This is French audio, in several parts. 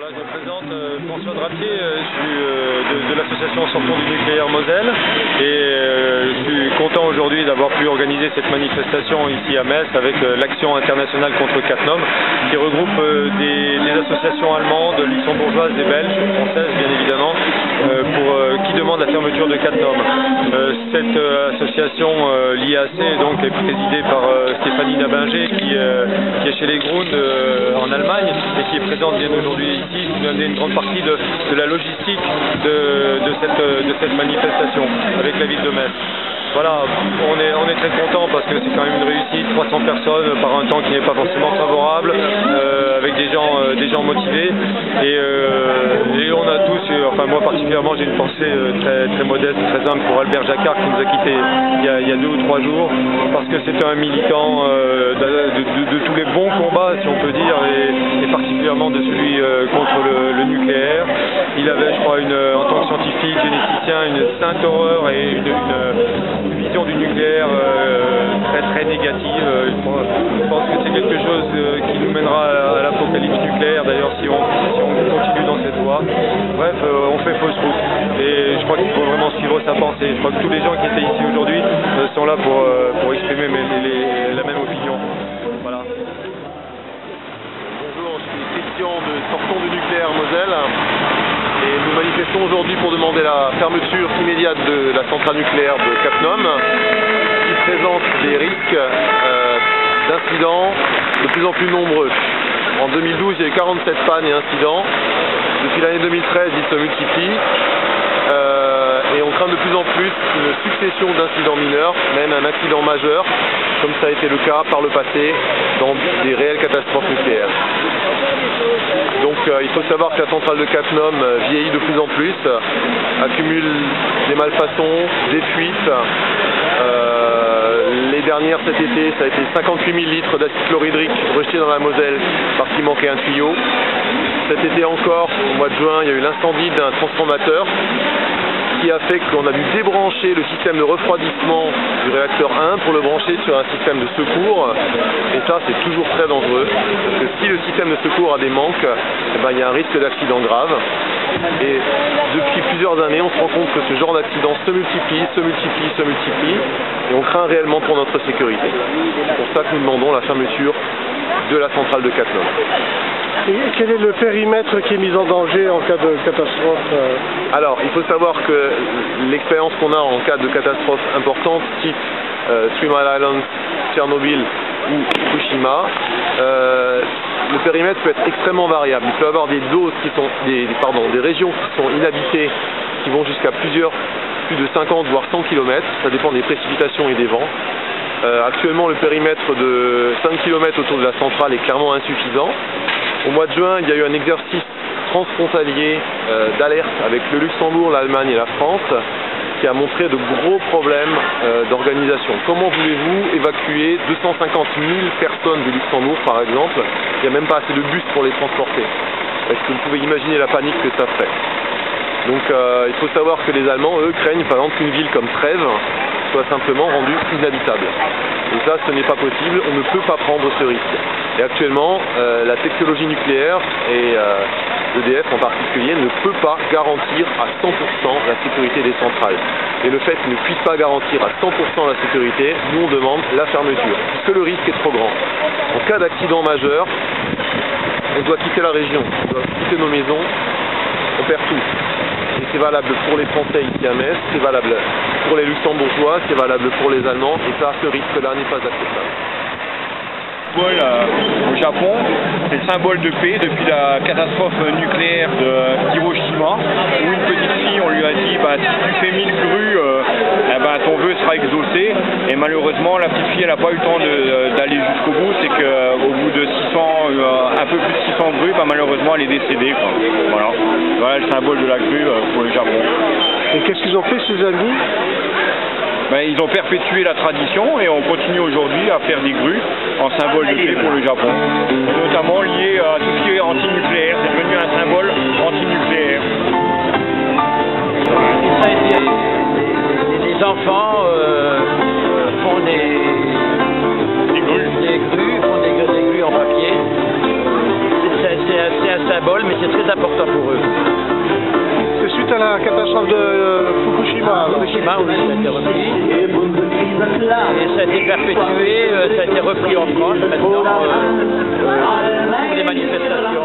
Voilà, je me présente François Drapier, je suis de l'association Sortons du nucléaire Moselle et je suis content aujourd'hui d'avoir pu organiser cette manifestation ici à Metz avec l'Action internationale contre Cattenom qui regroupe des associations allemandes, luxembourgeoises et belges, françaises bien évidemment, qui demandent la fermeture de Cattenom. Cette association l'IAC donc est présidée par Stéphanie Dabinger qui est chez les Grund en Allemagne et qui est présente bien aujourd'hui ici, qui nous a donné une grande partie de la logistique de cette manifestation avec la ville de Metz. Voilà, on est très content parce que c'est quand même une réussite, 300 personnes par un temps qui n'est pas forcément favorable, avec des gens motivés et on a tous, enfin moi particulièrement j'ai une pensée très modeste, très humble pour Albert Jacquard qui nous a quittés il y a 2 ou 3 jours parce que c'était un militant de tous les bons combats si on peut dire et particulièrement de celui contre le nucléaire. Il avait je crois en tant que scientifique, généticien, une sainte horreur et une vision du nucléaire très négative. Je pense que c'est quelque chose qui nous mènera à l'apocalypse nucléaire d'ailleurs si on continue dans cette voie. Bref, on fait fausse route et je crois qu'il faut vraiment suivre sa pensée. Je crois que tous les gens qui étaient ici aujourd'hui sont là pour exprimer la même opinion. Voilà. Bonjour, je suis Christian de Sortons du nucléaire Moselle. Et nous manifestons aujourd'hui pour demander la fermeture immédiate de la centrale nucléaire de Cattenom, qui présente des risques d'incidents de plus en plus nombreux. En 2012, il y a eu 47 pannes et incidents. Depuis l'année 2013, ils se multiplient. Et on craint de plus en plus une succession d'incidents mineurs, même un accident majeur, comme ça a été le cas par le passé dans des réelles catastrophes nucléaires. Donc il faut savoir que la centrale de Cattenom vieillit de plus en plus, accumule des malfaçons, des fuites. Les dernières cet été, ça a été 58 000 litres d'acide chlorhydrique rejetés dans la Moselle parce qu'il manquait un tuyau. Cet été encore, au mois de juin, il y a eu l'incendie d'un transformateur qui a fait qu'on a dû débrancher le système de refroidissement du réacteur 1 pour le brancher sur un système de secours. Et ça, c'est toujours très dangereux, parce que si le système de secours a des manques, eh ben, il y a un risque d'accident grave. Et depuis plusieurs années, on se rend compte que ce genre d'accident se multiplie, et on craint réellement pour notre sécurité. C'est pour ça que nous demandons la fermeture de la centrale de Cattenom. Et quel est le périmètre qui est mis en danger en cas de catastrophe? Alors, il faut savoir que l'expérience qu'on a en cas de catastrophe importante, type Three Mile Island, Tchernobyl ou Fukushima, le périmètre peut être extrêmement variable. Il peut y avoir des doses qui sont des régions qui sont inhabitées, qui vont jusqu'à plus de 50 voire 100 km, ça dépend des précipitations et des vents. Actuellement, le périmètre de 5 km autour de la centrale est clairement insuffisant. Au mois de juin, il y a eu un exercice transfrontalier d'alerte avec le Luxembourg, l'Allemagne et la France qui a montré de gros problèmes d'organisation. Comment voulez-vous évacuer 250 000 personnes du Luxembourg par exemple? Il n'y a même pas assez de bus pour les transporter. Est-ce que vous pouvez imaginer la panique que ça ferait? Donc il faut savoir que les Allemands, eux, craignent par exemple qu'une ville comme Trèves soit simplement rendue inhabitable. Et ça, ce n'est pas possible, on ne peut pas prendre ce risque. Et actuellement, la technologie nucléaire et EDF en particulier ne peut pas garantir à 100% la sécurité des centrales. Et le fait qu'ils ne puissent pas garantir à 100% la sécurité, nous on demande la fermeture, puisque le risque est trop grand. En cas d'accident majeur, on doit quitter la région, on doit quitter nos maisons, on perd tout. Et c'est valable pour les Français ici à Metz, c'est valable pour les Luxembourgeois, c'est valable pour les Allemands, et ça, ce risque-là n'est pas acceptable. Au Japon, c'est le symbole de paix depuis la catastrophe nucléaire d'Hiroshima, où une petite fille, on lui a dit si tu fais 1000 grues, ton vœu sera exaucé. Et malheureusement, la petite fille, elle n'a pas eu le temps d'aller jusqu'au bout. C'est qu'au bout de 600, un peu plus de 600 grues, malheureusement, elle est décédée. Voilà le symbole de la grue pour le Japon. Et qu'est-ce qu'ils ont fait, ces amis? Ils ont perpétué la tradition et on continue aujourd'hui à faire des grues en symbole de paix pour le Japon, notamment lié à tout ce qui est anti-nucléaire. C'est devenu un symbole anti-nucléaire. Les enfants font des grues en papier. C'est un symbole, mais c'est très important pour eux. C'est suite à la catastrophe de Fukushima. Fukushima, oui, ça a été repris. Et ça a été perpétué, ça a été repris en France maintenant pour les manifestations.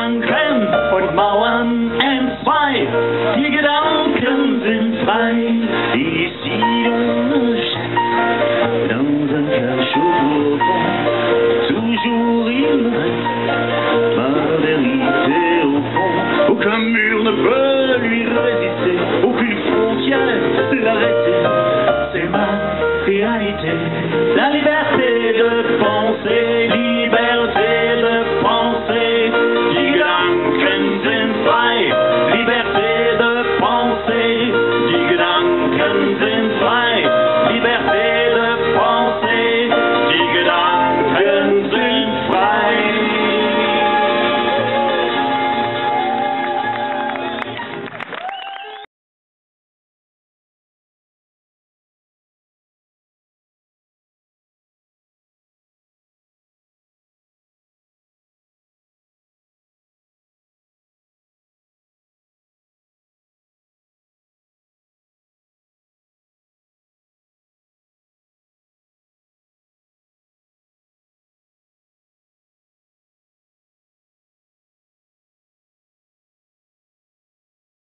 Bauern Grimm und Bauern M2.